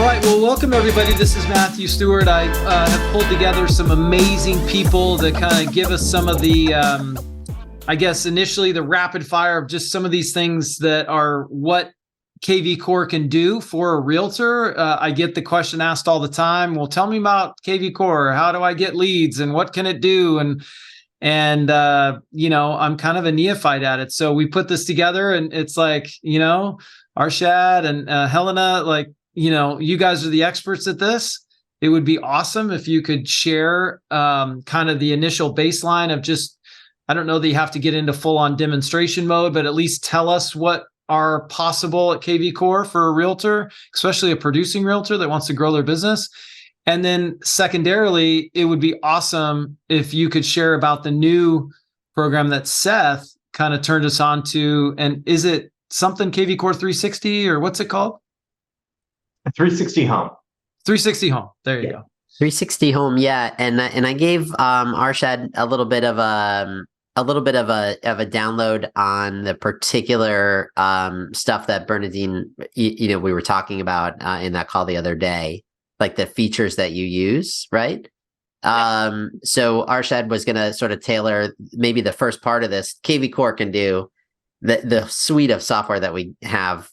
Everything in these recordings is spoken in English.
All right, well, welcome everybody. This is Matthew Stewart. I have pulled together some amazing people to kind of give us some of the, I guess, initially the rapid fire of just some of these things that are what KV Core can do for a realtor. I get the question asked all the time. Well, tell me about KV Core. How do I get leads and what can it do? And I'm kind of a neophyte at it. So we put this together and it's like, Arshad and Helena, like, you guys are the experts at this. It would be awesome if you could share kind of the initial baseline of just, I don't know that you have to get into full on demonstration mode, but at least tell us what are possible at KV Core for a realtor, especially a producing realtor that wants to grow their business. And then secondarily, it would be awesome if you could share about the new program that Seth kind of turned us on to. And is it something KV Core 360 or what's it called? 360 Home. 360 Home. There you go. 360 Home, yeah. And I gave Arshad a little bit of a download on the particular stuff that Bernadine, we were talking about in that call the other day, like the features that you use, right? So Arshad was going to sort of tailor maybe the first part of this. KV Core can do the suite of software that we have,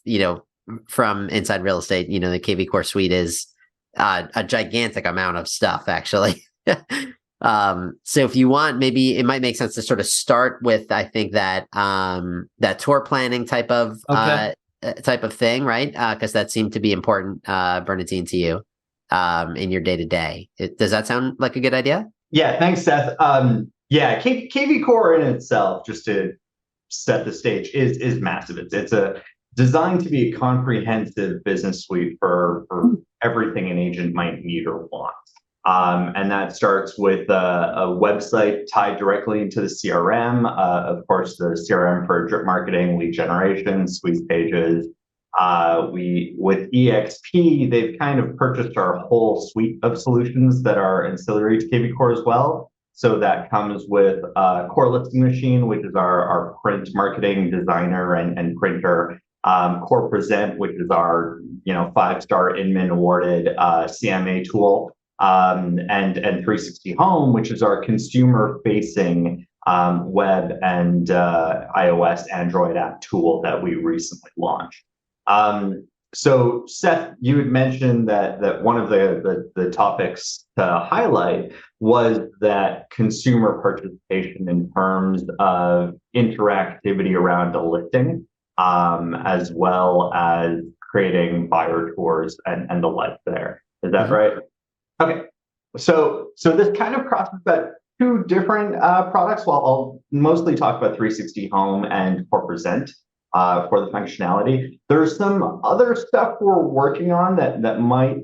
from Inside Real Estate. The KV Core suite is a gigantic amount of stuff, actually. So if you want, maybe it might make sense to sort of start with, I think that tour planning type of thing, right? Because that seemed to be important, Bernadine, to you in your day to day. Does that sound like a good idea? Yeah, thanks, Seth. KV Core in itself, just to set the stage, is massive. It's designed to be a comprehensive business suite for everything an agent might need or want. And that starts with a website tied directly into the CRM. Of course, the CRM for drip marketing, lead generation, squeeze pages. With EXP, they've kind of purchased our whole suite of solutions that are ancillary to KV Core as well. So that comes with Core Listing Machine, which is our print marketing designer and printer. Core Present, which is our 5-star Inman awarded CMA tool. And 360 Home, which is our consumer-facing web and iOS, Android app tool that we recently launched. So Seth, you had mentioned that one of the topics to highlight was that consumer participation in terms of interactivity around a listing, as well as creating buyer tours and the like there. Is that right? Okay, so this kind of crosses that two different products. Well, I'll mostly talk about 360 Home and Core Present for the functionality. There's some other stuff we're working on that might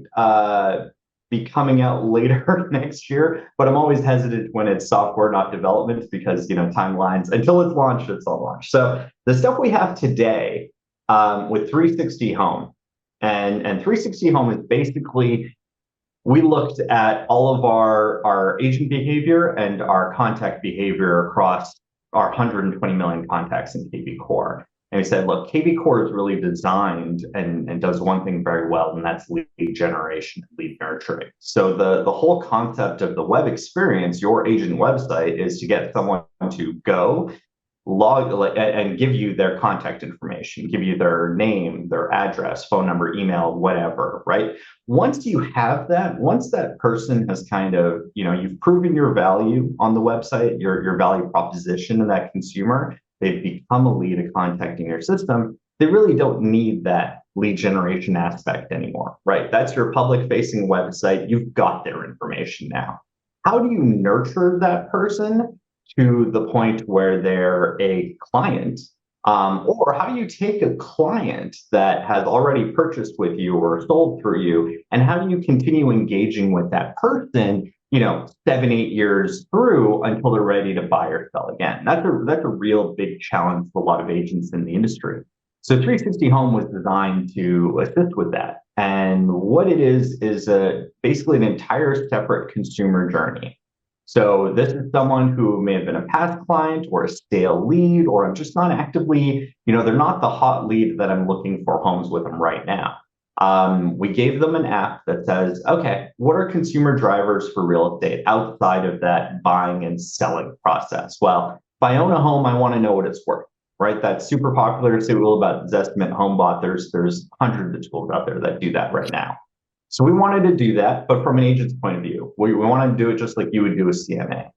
be coming out later next year, but I'm always hesitant when it's software, not development, because timelines, until it's launched, it's all launched. So the stuff we have today with 360 Home, and 360 Home is basically, we looked at all of our agent behavior and our contact behavior across our 120 million contacts in KV Core. And we said, look, KV Core is really designed and does one thing very well, and that's lead generation, lead nurturing. So the whole concept of the web experience, your agent website, is to get someone to go log and give you their contact information, give you their name, their address, phone number, email, whatever, right? Once you have that, once that person has kind of, you've proven your value on the website, your value proposition to that consumer, they've become a lead, a contact in your system, they really don't need that lead generation aspect anymore, right? That's your public-facing website. You've got their information now. How do you nurture that person to the point where they're a client? Or how do you take a client that has already purchased with you or sold through you, and how do you continue engaging with that person, 7-8 years through until they're ready to buy or sell again? That's a real big challenge for a lot of agents in the industry. So 360 Home was designed to assist with that. And what it is basically an entire separate consumer journey. So this is someone who may have been a past client or a stale lead, or I'm just not actively, they're not the hot lead that I'm looking for homes with them right now. We gave them an app that says, okay, what are consumer drivers for real estate outside of that buying and selling process? Well, if I own a home, I want to know what it's worth, right? That's super popular tool about Zestimate HomeBot. There's hundreds of tools out there that do that right now. So we wanted to do that, but from an agent's point of view, we want to do it just like you would do a CMA.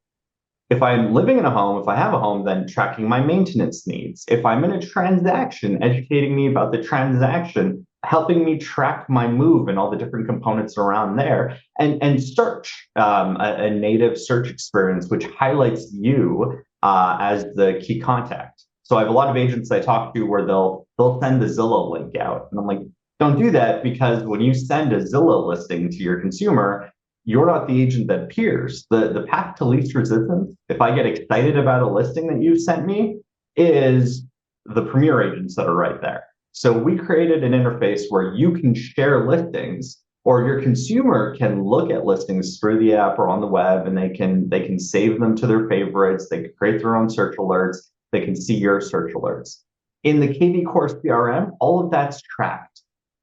If I'm living in a home, if I have a home, then tracking my maintenance needs. If I'm in a transaction, educating me about the transaction, helping me track my move and all the different components around there, and search, a native search experience, which highlights you as the key contact. So I have a lot of agents I talk to where they'll send the Zillow link out. And I'm like, don't do that, because when you send a Zillow listing to your consumer, you're not the agent that appears. The path to least resistance, if I get excited about a listing that you've sent me, is the premier agents that are right there. So we created an interface where you can share listings, or your consumer can look at listings through the app or on the web, and they can save them to their favorites. They can create their own search alerts. They can see your search alerts. In the KV Core CRM, all of that's tracked.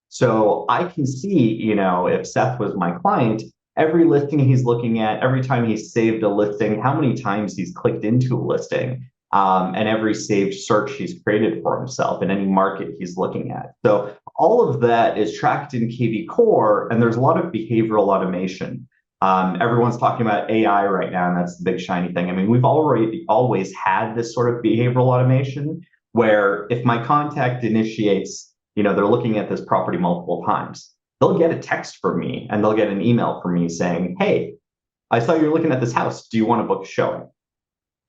So I can see, if Seth was my client, every listing he's looking at, every time he's saved a listing, how many times he's clicked into a listing, and every saved search he's created for himself in any market he's looking at. So all of that is tracked in KV Core, and there's a lot of behavioral automation. Everyone's talking about AI right now, and that's the big shiny thing. I mean, we've always had this sort of behavioral automation where if my contact initiates, they're looking at this property multiple times, they'll get a text from me and they'll get an email from me saying, hey, I saw you're looking at this house. Do you want to book a showing?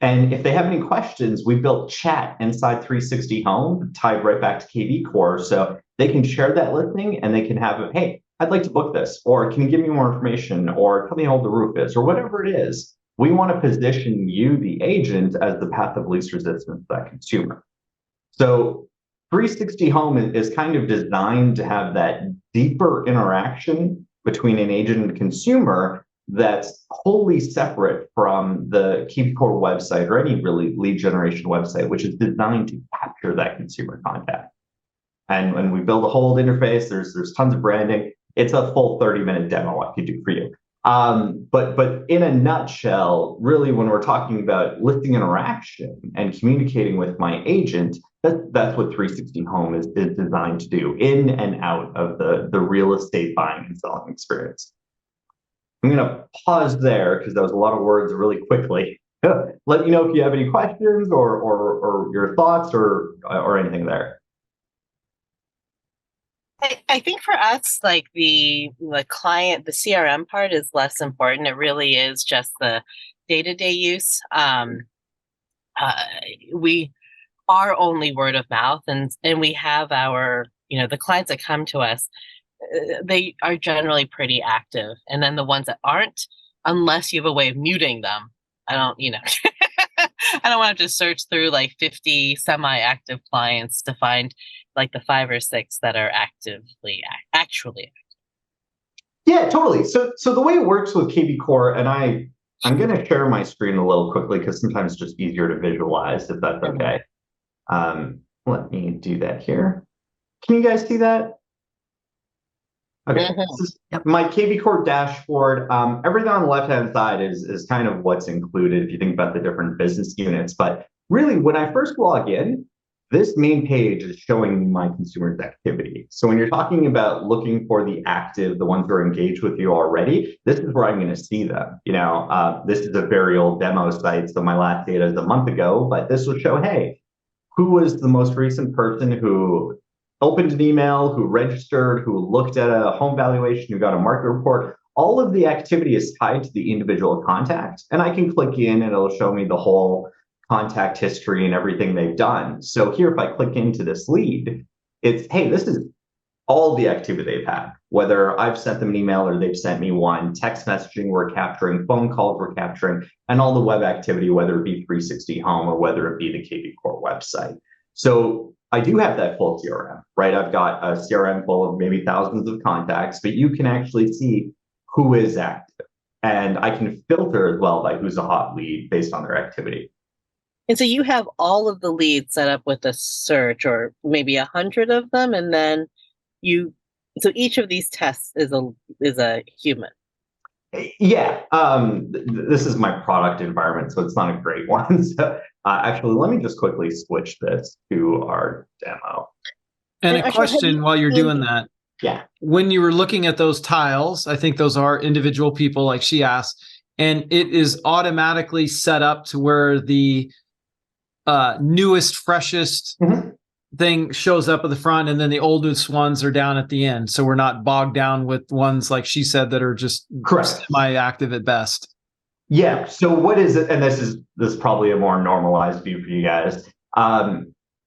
And if they have any questions, we built chat inside 360 Home, tied right back to KV Core. So they can share that listing and they can have, hey, I'd like to book this, or can you give me more information, or tell me how old the roof is, or whatever it is. We want to position you, the agent, as the path of least resistance to that consumer. So 360 Home is kind of designed to have that deeper interaction between an agent and consumer that's wholly separate from the KV Core website or any really lead generation website, which is designed to capture that consumer contact. And when we build a whole interface, there's tons of branding. It's a full 30-minute demo I could do for you. But in a nutshell, really, when we're talking about listing interaction and communicating with my agent, that's what 360 Home is designed to do, in and out of the real estate buying and selling experience. I'm going to pause there because that was a lot of words really quickly. Let me know if you have any questions or your thoughts or anything there. I think for us, like the client, the CRM part is less important. It really is just the day-to-day use. We are only word of mouth, and we have our, the clients that come to us, they are generally pretty active. And then the ones that aren't, unless you have a way of muting them, I don't want to just search through like 50 semi-active clients to find like the 5 or 6 that are actually active. Yeah, totally. So the way it works with KV Core, and I'm going to share my screen a little quickly because sometimes it's just easier to visualize, if that's okay. Let me do that here. Can you guys see that? Okay, this is my KV Core dashboard. Everything on the left-hand side is kind of what's included if you think about the different business units. But really, when I first log in, this main page is showing me my consumers' activity. So when you're talking about looking for the active, the ones who are engaged with you already, this is where I'm going to see them. This is a very old demo site, so my last data is a month ago, but this will show, hey, who was the most recent person who opened an email, who registered, who looked at a home valuation, who got a market report. All of the activity is tied to the individual contact, and I can click in and it'll show me the whole contact history and everything they've done. So here, if I click into this lead, it's, hey, this is all the activity they've had, whether I've sent them an email or they've sent me one, text messaging we're capturing, phone calls we're capturing, and all the web activity, whether it be 360 Home or whether it be the KV Core website. So I do have that full CRM, right? I've got a CRM full of maybe thousands of contacts, but you can actually see who is active. And I can filter as well by who's a hot lead based on their activity. And so you have all of the leads set up with a search, or maybe 100 of them, and then you So each of these tests is a human. Yeah, this is my product environment, so it's not a great one. So actually, let me just quickly switch this to our demo. And a Arshad, have question you while you're seen- doing that. Yeah. When you were looking at those tiles, I think those are individual people, like she asked, and it is automatically set up to where the newest, freshest Mhm. thing shows up at the front, and then the oldest ones are down at the end. So we're not bogged down with ones, like she said, that are just Correct. semi-active at best. Yeah. So what is it? And this is probably a more normalized view for you guys.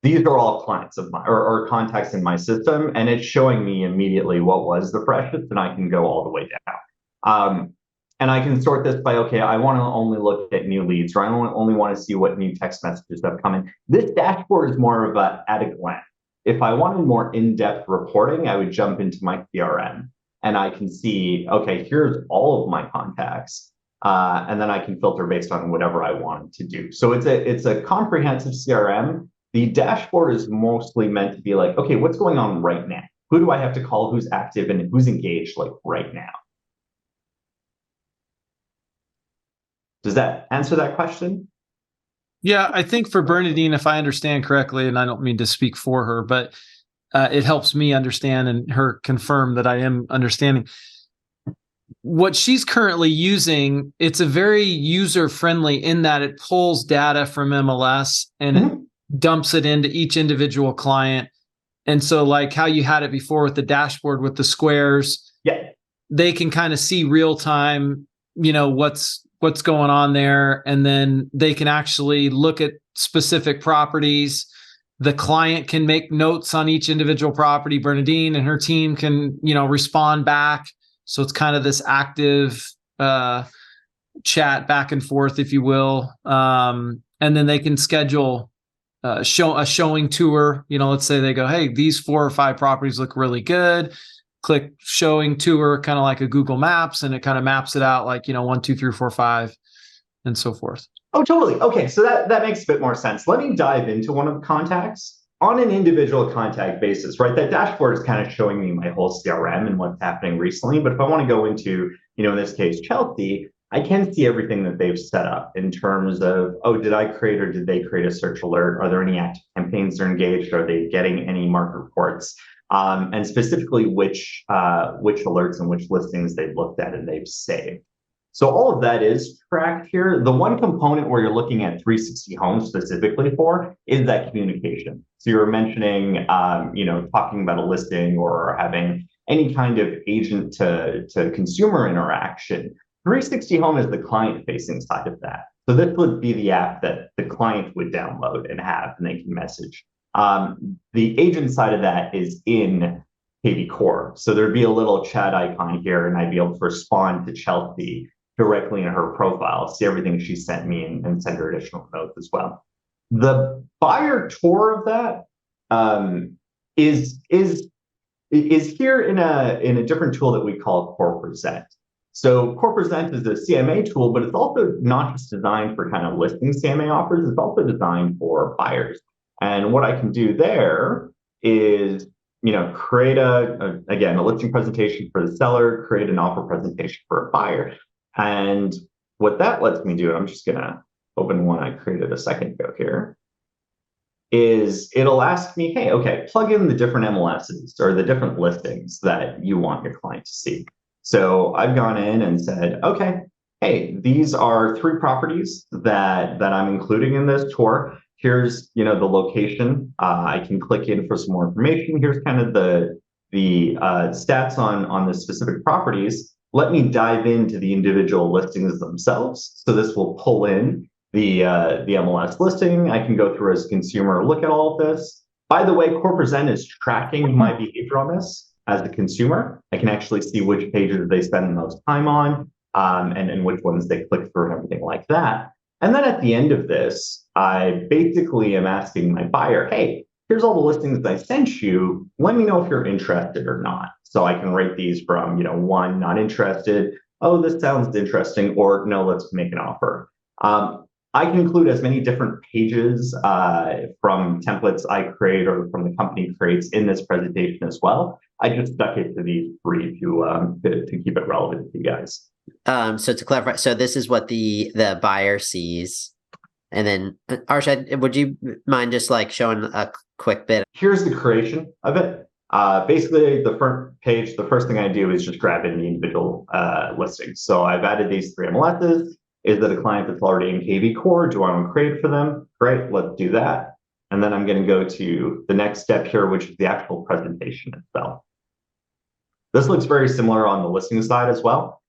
These are all clients of mine or contacts in my system, and it's showing me immediately what was the freshest, and I can go all the way down. And I can sort this by, okay, I want to only look at new leads, or I only want to see what new text messages have come in. This dashboard is more of a at a glance. If I wanted more in-depth reporting, I would jump into my CRM, and I can see, okay, here's all of my contacts. And then I can filter based on whatever I want to do. So it's a comprehensive CRM. The dashboard is mostly meant to be like, okay, what's going on right now? Who do I have to call? Who's active and who's engaged like right now? Does that answer that question? Yeah, I think for Bernadine, if I understand correctly, and I don't mean to speak for her, but it helps me understand and her confirm that I am understanding. What she's currently using, it's a very user-friendly in that it pulls data from MLS and it dumps it into each individual client. And so like how you had it before with the dashboard with the squares, Yeah. they can kind of see real time, what's going on there. And then they can actually look at specific properties. The client can make notes on each individual property. Bernadine and her team can, respond back. So it's kind of this active chat back and forth, if you will. And then they can schedule a showing tour. Let's say they go, hey, these 4 or 5 properties look really good. Click showing tour, kind of like a Google Maps, and it kind of maps it out like, 1, 2, 3, 4, 5, and so forth. Oh, totally. Okay, so that makes a bit more sense. Let me dive into one of the contacts on an individual contact basis, right? That dashboard is kind of showing me my whole CRM and what's happening recently. But if I want to go into, in this case, Chelsea, I can see everything that they've set up in terms of, oh, did I create or did they create a search alert? Are there any active campaigns they're engaged? Are they getting any market reports? And specifically which alerts and which listings they've looked at and they've saved. So all of that is tracked here. The one component where you're looking at 360 Home specifically for is that communication. So you were mentioning, talking about a listing or having any kind of agent to consumer interaction. 360 Home is the client-facing side of that. So this would be the app that the client would download and have, and they can message. The agent side of that is in KV Core. So there'd be a little chat icon here, and I'd be able to respond to Chelsea directly in her profile, see everything she sent me, and send her additional notes as well. The buyer tour of that is here in a different tool that we call Core Present. So Core Present is a CMA tool, but it's also not just designed for kind of listing CMA offers, it's also designed for buyers. And what I can do there is, create a listing presentation for the seller, create an offer presentation for a buyer. And what that lets me do, I'm just gonna open one I created a second ago here, is it'll ask me, hey, okay, plug in the different MLSs or the different listings that you want your client to see. So I've gone in and said, okay, hey, these are 3 properties that I'm including in this tour. Here's, the location. I can click in for some more information. Here's kind of the stats on the specific properties. Let me dive into the individual listings themselves. So this will pull in the MLS listing. I can go through as a consumer, look at all of this. By the way, Core Present is tracking my behavior on this as a consumer. I can actually see which pages they spend the most time on, and which ones they click through and everything like that. And then at the end of this, I basically am asking my buyer, hey, here's all the listings I sent you. Let me know if you're interested or not. So I can rate these from, 1, not interested. Oh, this sounds interesting. Or no, let's make an offer. I can include as many different pages from templates I create or from the company creates in this presentation as well. I just stuck it to these three to keep it relevant to you guys. So to clarify, so this is what the buyer sees. And then Arshad, would you mind just like showing a quick bit? Here's the creation of it. Basically, the front page, the first thing I do is just grab in the individual listings. So I've added these three MLSs. Is that a client that's already in KV Core? Do I want to create for them? Great, let's do that. And then I'm going to go to the next step here, which is the actual presentation itself. This looks very similar on the listing side as well.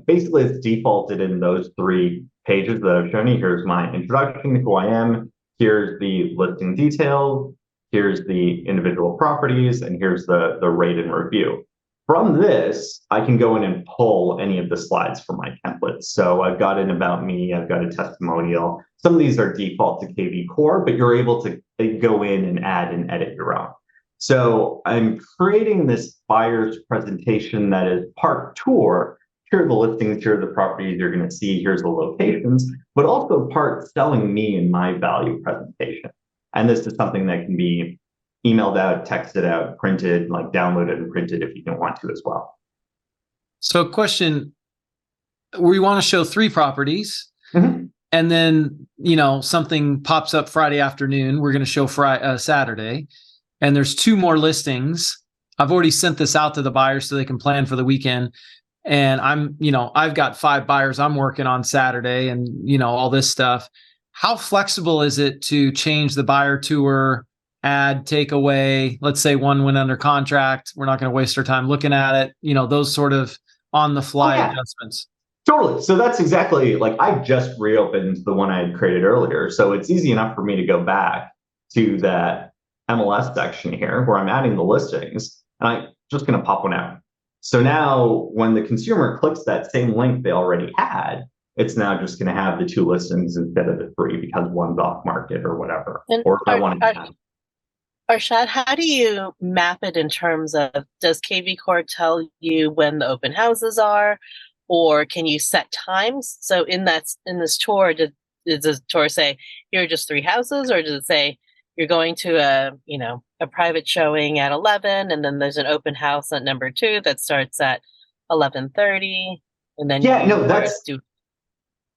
Basically, it's defaulted in those three pages that I've shown you. Here's my introduction to who I am. Here's the listing details. Here's the individual properties. And here's the rate and review. From this, I can go in and pull any of the slides from my templates. So I've got an about me. I've got a testimonial. Some of these are default to KV Core, but you're able to go in and add and edit your own. So I'm creating this buyer's presentation that is part tour. Here are the listings, here are the properties you're going to see, here's the locations, but also part selling me and my value presentation. And this is something that can be emailed out, texted out, printed, like downloaded and printed if you don't want to as well. So question, we want to show 3 properties, and then, something pops up Friday afternoon. We're going to show Saturday, and there's 2 more listings. I've already sent this out to the buyers so they can plan for the weekend. And I've got 5 buyers I'm working on Saturday and, all this stuff. How flexible is it to change the buyer tour, add, take away? Let's say one went under contract. We're not going to waste our time looking at it. Those sort of on the fly adjustments. Totally. So that's exactly like I just reopened the one I had created earlier. So it's easy enough for me to go back to that MLS section here where I'm adding the listings and I'm just going to pop one out. So now when the consumer clicks that same link they already had, it's now just going to have the 2 listings instead of the 3 because one's off market or whatever. And or if I want to Arshad, how do you map it in terms of, does KV Core tell you when the open houses are, or can you set times? So in this tour, does the tour say, here are just 3 houses, or does it say you're going to a private showing at 11, and then there's an open house at number 2 that starts at 11:30, and then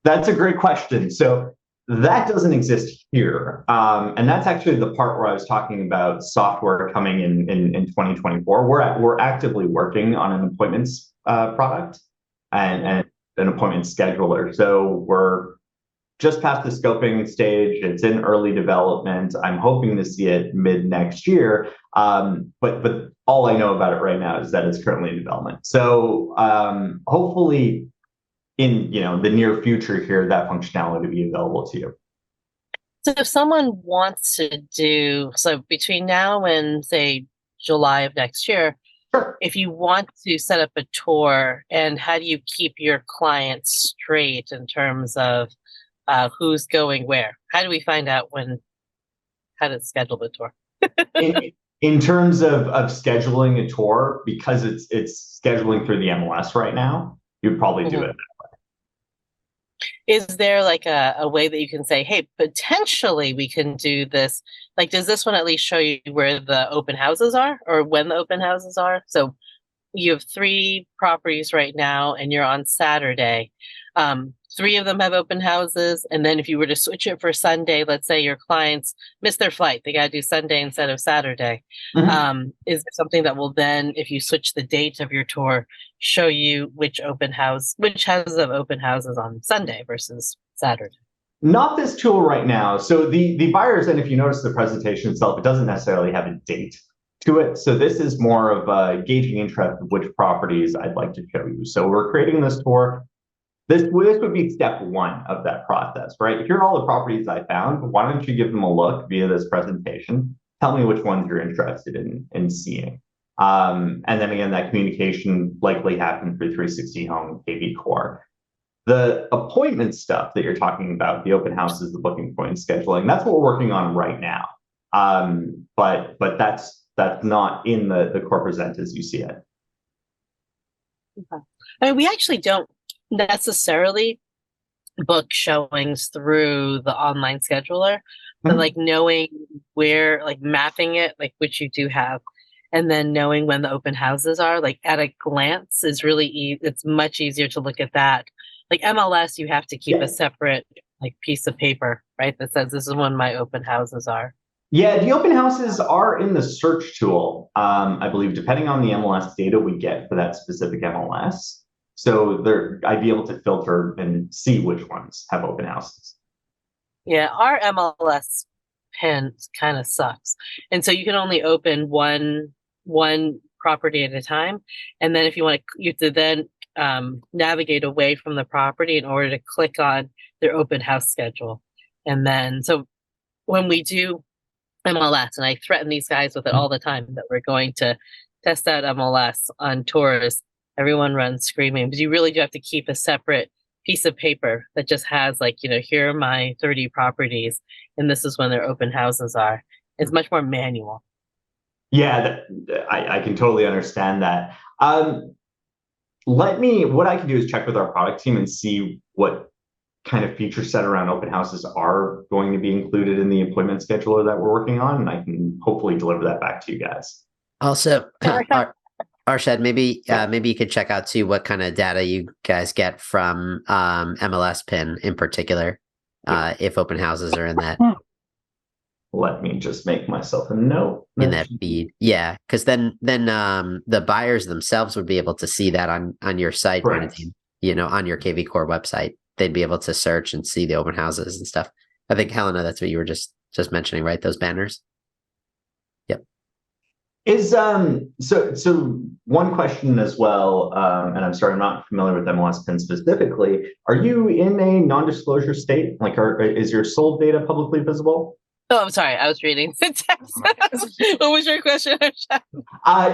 that's a great question. So that doesn't exist here. And that's actually the part where I was talking about software coming in 2024. We're actively working on an appointments product and an appointment scheduler. So we're just past the scoping stage. It's in early development. I'm hoping to see it mid next year. But all I know about it right now is that it's currently in development. So hopefully in the near future here, that functionality will be available to you. So if someone wants to do, so between now and say July of next year, sure. If you want to set up a tour, and how do you keep your clients straight in terms of who's going where? How do we find out how to schedule the tour? in terms of scheduling a tour, because it's scheduling through the MLS right now, you'd probably do it. Is there like a way that you can say, hey, potentially we can do this? Like, does this one at least show you where the open houses are or when the open houses are? So you have 3 properties right now and you're on Saturday. 3 of them have open houses. And then if you were to switch it for Sunday, let's say your clients missed their flight, they got to do Sunday instead of Saturday. Is there something that will then, if you switch the date of your tour, show you which houses have open houses on Sunday versus Saturday? Not this tool right now. So the buyers, and if you notice the presentation itself, it doesn't necessarily have a date to it. So this is more of gauging interest of which properties I'd like to show you. So we're creating this tour. This would be step 1 of that process, right? Here are all the properties I found. Why don't you give them a look via this presentation? Tell me which ones you're interested in seeing. And then again, that communication likely happened through 360 Home KV Core. The appointment stuff that you're talking about, the open houses, the booking point scheduling, that's what we're working on right now. But that's not in the core present as you see it. Okay. I mean, we actually don't necessarily book showings through the online scheduler, but Mhm. like knowing where, like mapping it, like which you do have, and then knowing when the open houses are, like at a glance is really it's much easier to look at that. Like MLS, you have to keep Yeah. a separate like piece of paper, right? That says this is when my open houses are. Yeah, the open houses are in the search tool, I believe, depending on the MLS data we get for that specific MLS. So there, I'd be able to filter and see which ones have open houses. Yeah, our MLS pin kind of sucks. And so you can only open one property at a time. And then if you want to, you have to then navigate away from the property in order to click on their open house schedule. And then, so when we do MLS, and I threaten these guys with it all the time that we're going to test out MLS on tours, everyone runs screaming, because you really do have to keep a separate piece of paper that just has like, here are my 30 properties and this is when their open houses are. It's much more manual. Yeah, I can totally understand that. What I can do is check with our product team and see what kind of feature set around open houses are going to be included in the appointment scheduler that we're working on, and I can hopefully deliver that back to you guys. Also, Arshad, maybe you could check out too what kind of data you guys get from MLS pin in particular, if open houses are in that. Let me just make myself a note in that feed. Yeah, because then the buyers themselves would be able to see that on your site, Correct. on your KV Core website. They'd be able to search and see the open houses and stuff. I think, Helena, that's what you were just mentioning, right? Those banners. Yep. Is so one question as well, and I'm sorry, I'm not familiar with MLS pin specifically. Are you in a non-disclosure state? Like, is your sold data publicly visible? Oh, I'm sorry. I was reading the text. What was your question?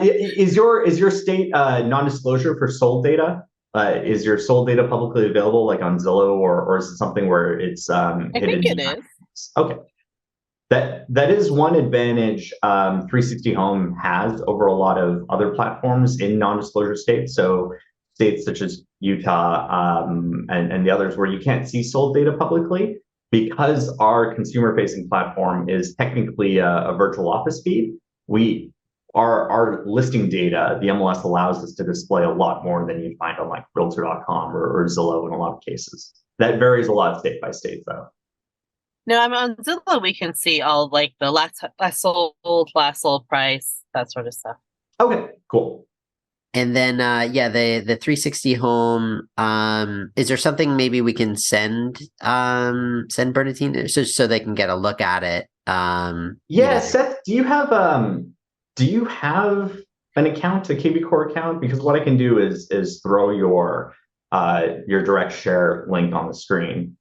Is your state non-disclosure for sold data? Is your sold data publicly available, like on Zillow, or is it something where it's I hidden? think it is. Okay. That is one advantage 360 Home has over a lot of other platforms in non-disclosure states. So states such as Utah and the others where you can't see sold data publicly, because our consumer-facing platform is technically a virtual office feed. Our listing data, the MLS allows us to display a lot more than you'd find on like Realtor.com or Zillow in a lot of cases. That varies a lot state by state, though. No, I'm on Zillow. We can see all like the last sold price, that sort of stuff. Okay, cool. And then, the 360 Home. Is there something maybe we can send Bernadine so they can get a look at it? Seth, do you have an account, a KV Core account? Because what I can do is throw your direct share link on the screen.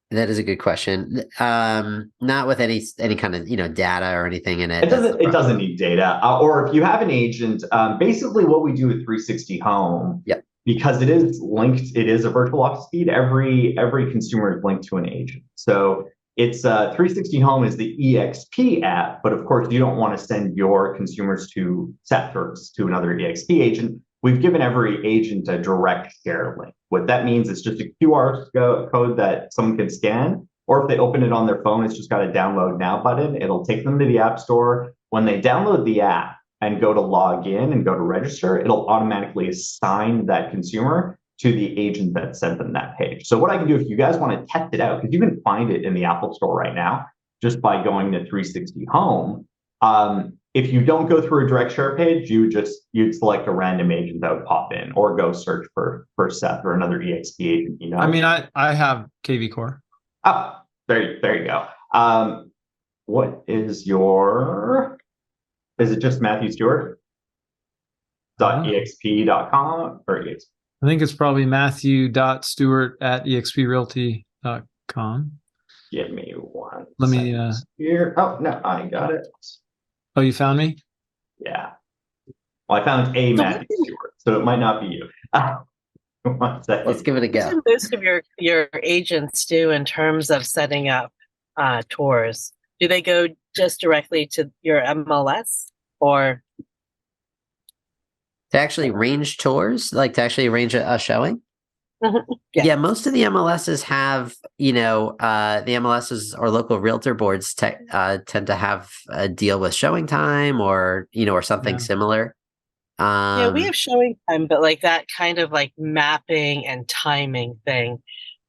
That is a good question. Not with any kind of data or anything in it. It doesn't need data. Or if you have an agent, basically what we do with 360 Home, yep, because it is linked, it is a virtual office feed. Every consumer is linked to an agent. So it's 360 Home is the EXP app, but of course you don't want to send your consumers to Sethers to another EXP agent. We've given every agent a direct share link. What that means is just a QR code that someone can scan, or if they open it on their phone, it's just got a download now button. It'll take them to the App Store. When they download the app and go to log in and go to register, it'll automatically assign that consumer to the agent that sent them that page. So what I can do, if you guys want to test it out, because you can find it in the Apple Store right now, just by going to 360 Home. If you don't go through a direct share page, you'd select a random agent that would pop in, or go search for Seth or another EXP agent. I mean, I have KV Core. Oh, there you go. What is your? Is it just Matthew Stewart? .exp.com or EXP? I think it's probably Matthew.Stewart@exprealty.com. Give me one. Let me here. Oh no, I got it. Oh, you found me? Yeah. Well, I found a Matthew Stewart, so it might not be you. 1 second. Let's give it a go. What do most of your agents do in terms of setting up tours? Do they go just directly to your MLS, or to actually arrange tours, like to actually arrange a showing? Yeah, most of the MLSs have, the MLSs or local realtor boards tend to have a deal with showing time or something Yeah. similar. Yeah, we have showing time, but like that kind of like mapping and timing thing,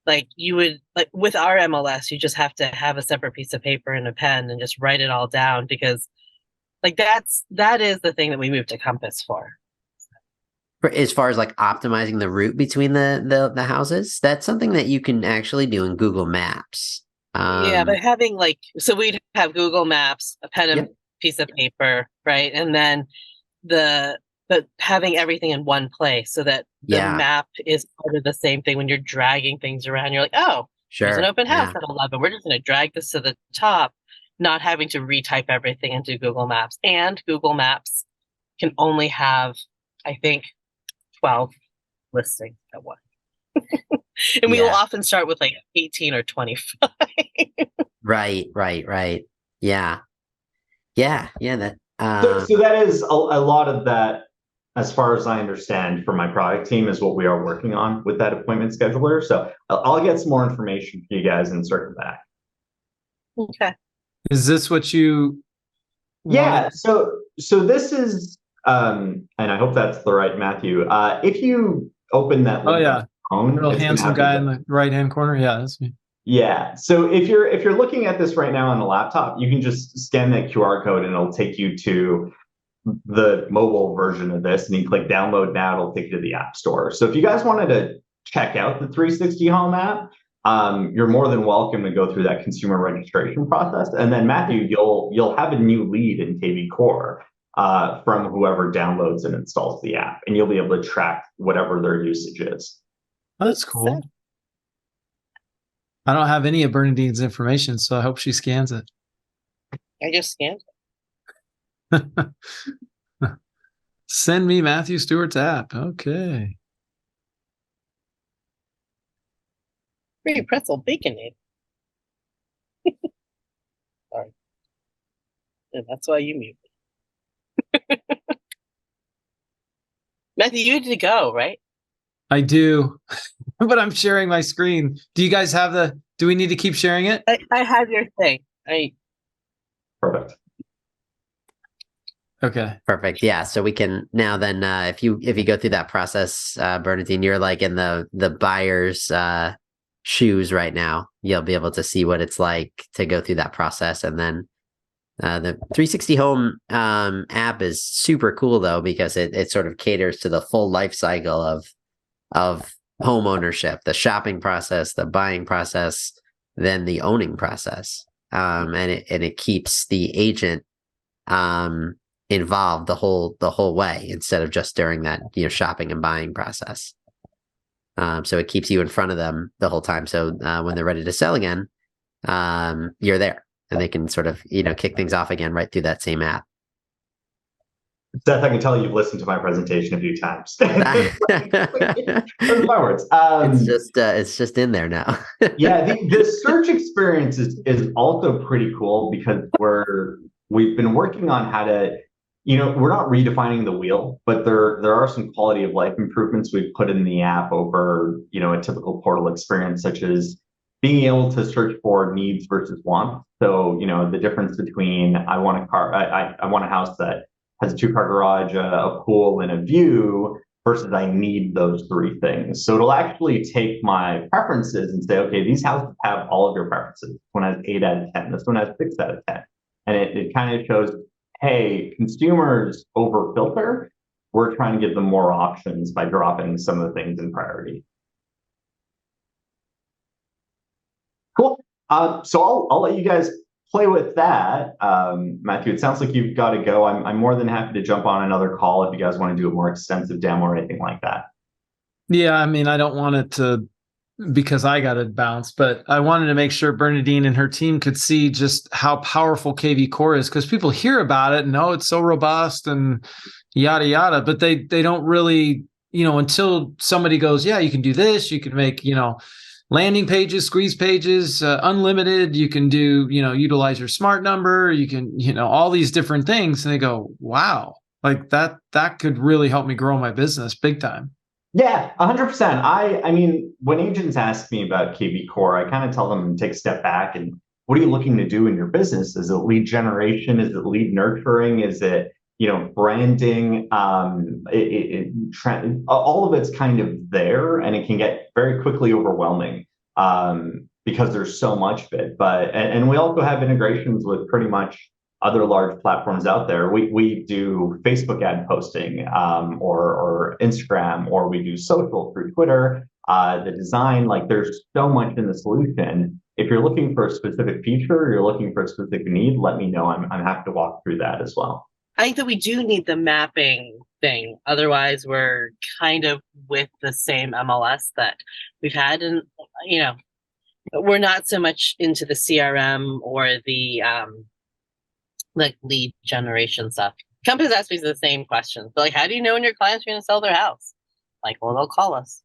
like you would like with our MLS, you just have to have a separate piece of paper and a pen and just write it all down because like that is the thing that we moved to Compass for. As far as like optimizing the route between the houses, that's something that you can actually do in Google Maps. Yeah, but having like so we'd have Google Maps, a pen and Yep. piece of paper, right? And then but having everything in one place so that the Yeah, map is part of the same thing when you're dragging things around. You're like, oh, there's an sure. open house Yeah. at 11. We're just going to drag this to the top, not having to retype everything into Google Maps. And Google Maps can only have, I think, 12 listings at once. And we will Yeah. often start with like 18 or 25. Right. Yeah. That So that is a lot of that, as far as I understand, for my product team, is what we are working on with that appointment scheduler. So I'll get some more information for you guys and circle back. Okay. Is this what you Yeah. wanted? So this is, and I hope that's the right Matthew. If you open that Oh link on yeah, your phone, real it's gonna handsome have guy the- in the right-hand corner. Yeah, that's me. Yeah. So if you're looking at this right now on the laptop, you can just scan that QR code and it'll take you to the mobile version of this, and you click download now. It'll take you to the App Store. So if you guys wanted to check out the 360 Home app, you're more than welcome to go through that consumer registration process. And then Matthew, you'll have a new lead in KV Core from whoever downloads and installs the app, and you'll be able to track whatever their usage is. Oh, that's cool. I don't have any of Bernadine's information, so I hope she scans it. I just scanned. Send me Matthew Stewart's app. Okay. Pretty pretzel baconated. Sorry. And that's why you mute me. Matthew, you need to go, right? I do, but I'm sharing my screen. Do you guys have do we need to keep sharing it? I have your thing. Perfect. Okay. Perfect. Yeah. So we can now then if you go through that process, Bernadine, you're like in the buyer's shoes right now. You'll be able to see what it's like to go through that process. And then the 360 Home app is super cool though, because it sort of caters to the full life cycle of home ownership, the shopping process, the buying process, then the owning process. And it keeps the agent involved the whole way instead of just during that shopping and buying process. So it keeps you in front of them the whole time. So when they're ready to sell again, you're there, and they can sort of kick things off again right through that same app. Seth, I can tell you've listened to my presentation a few times. Those are my words. It's just in there now. Yeah, the search experience is also pretty cool because we've been working on how to, we're not redefining the wheel, but there are some quality of life improvements we've put in the app over, a typical portal experience, such as being able to search for needs versus wants. So, the difference between I want a house that has a 2-car garage, a pool, and a view, versus I need those 3 things. So it'll actually take my preferences and say, okay, these houses have all of your preferences. This one has 8 out of 10. This one has 6 out of 10. And it kind of shows, hey, consumers over filter. We're trying to give them more options by dropping some of the things in priority. Cool. So I'll let you guys play with that. Matthew, it sounds like you've got to go. I'm more than happy to jump on another call if you guys want to do a more extensive demo or anything like that. Yeah, I mean, I don't want it to, because I got to bounce, but I wanted to make sure Bernadine and her team could see just how powerful KV Core is, because people hear about it and it's so robust and yada yada, but they don't really, until somebody goes, yeah, you can do this, you can make, landing pages, squeeze pages, unlimited. You can do, utilize your smart number. You can, all these different things. And they go, wow, like that could really help me grow my business big time. Yeah, 100%. I mean, when agents ask me about KV Core, I kind of tell them to take a step back and what are you looking to do in your business? Is it lead generation? Is it lead nurturing? Is it, branding? All of it's kind of there, and it can get very quickly overwhelming because there's so much of it. And we also have integrations with pretty much other large platforms out there. We do Facebook ad posting or Instagram, or we do social through Twitter. The design, like there's so much in the solution. If you're looking for a specific feature, or you're looking for a specific need, let me know. I'm happy to walk through that as well. I think that we do need the mapping thing. Otherwise, we're kind of with the same MLS that we've had. And, we're not so much into the CRM or the like lead generation stuff. Companies ask me the same questions. They're like, how do you know when your clients are going to sell their house? Like, well, they'll call us.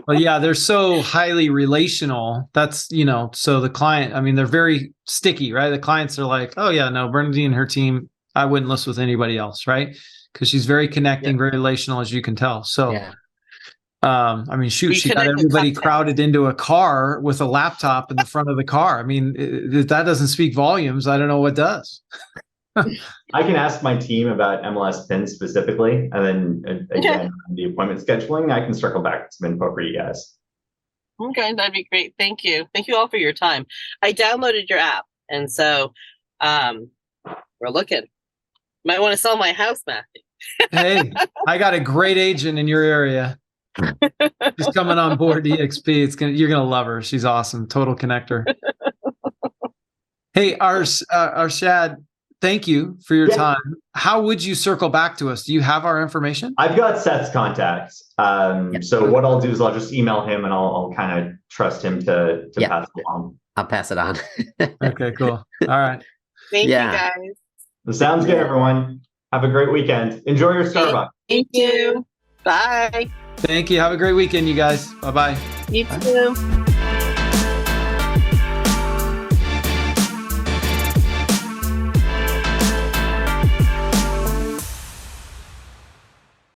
Well, yeah, they're so highly relational. That's, so the client, I mean, they're very sticky, right? The clients are like, oh yeah, no, Bernadine and her team, I wouldn't list with anybody else, right? Because she's very connecting, very relational, as you can tell. So, I mean, shoot, she got everybody crowded into a car with a laptop in the front of the car. I mean, that doesn't speak volumes. I don't know what does. I can ask my team about MLS pins specifically, and then again, the appointment scheduling, I can circle back with some info for you guys. Okay, that'd be great. Thank you. Thank you all for your time. I downloaded your app, and so we're looking. Might want to sell my house, Matthew. Hey, I got a great agent in your area. She's coming on board EXP. You're gonna love her. She's awesome. Total connector. Hey, Arshad, thank you for your time. How would you circle back to us? Do you have our information? I've got Seth's contacts. So what I'll do is I'll just email him, and I'll kind of trust him to pass it along. I'll pass it on. Okay, cool. All right. Thank you, guys. That sounds good, everyone. Have a great weekend. Enjoy your Starbucks. Thank you. Bye. Thank you. Have a great weekend, you guys. Bye-bye. You too.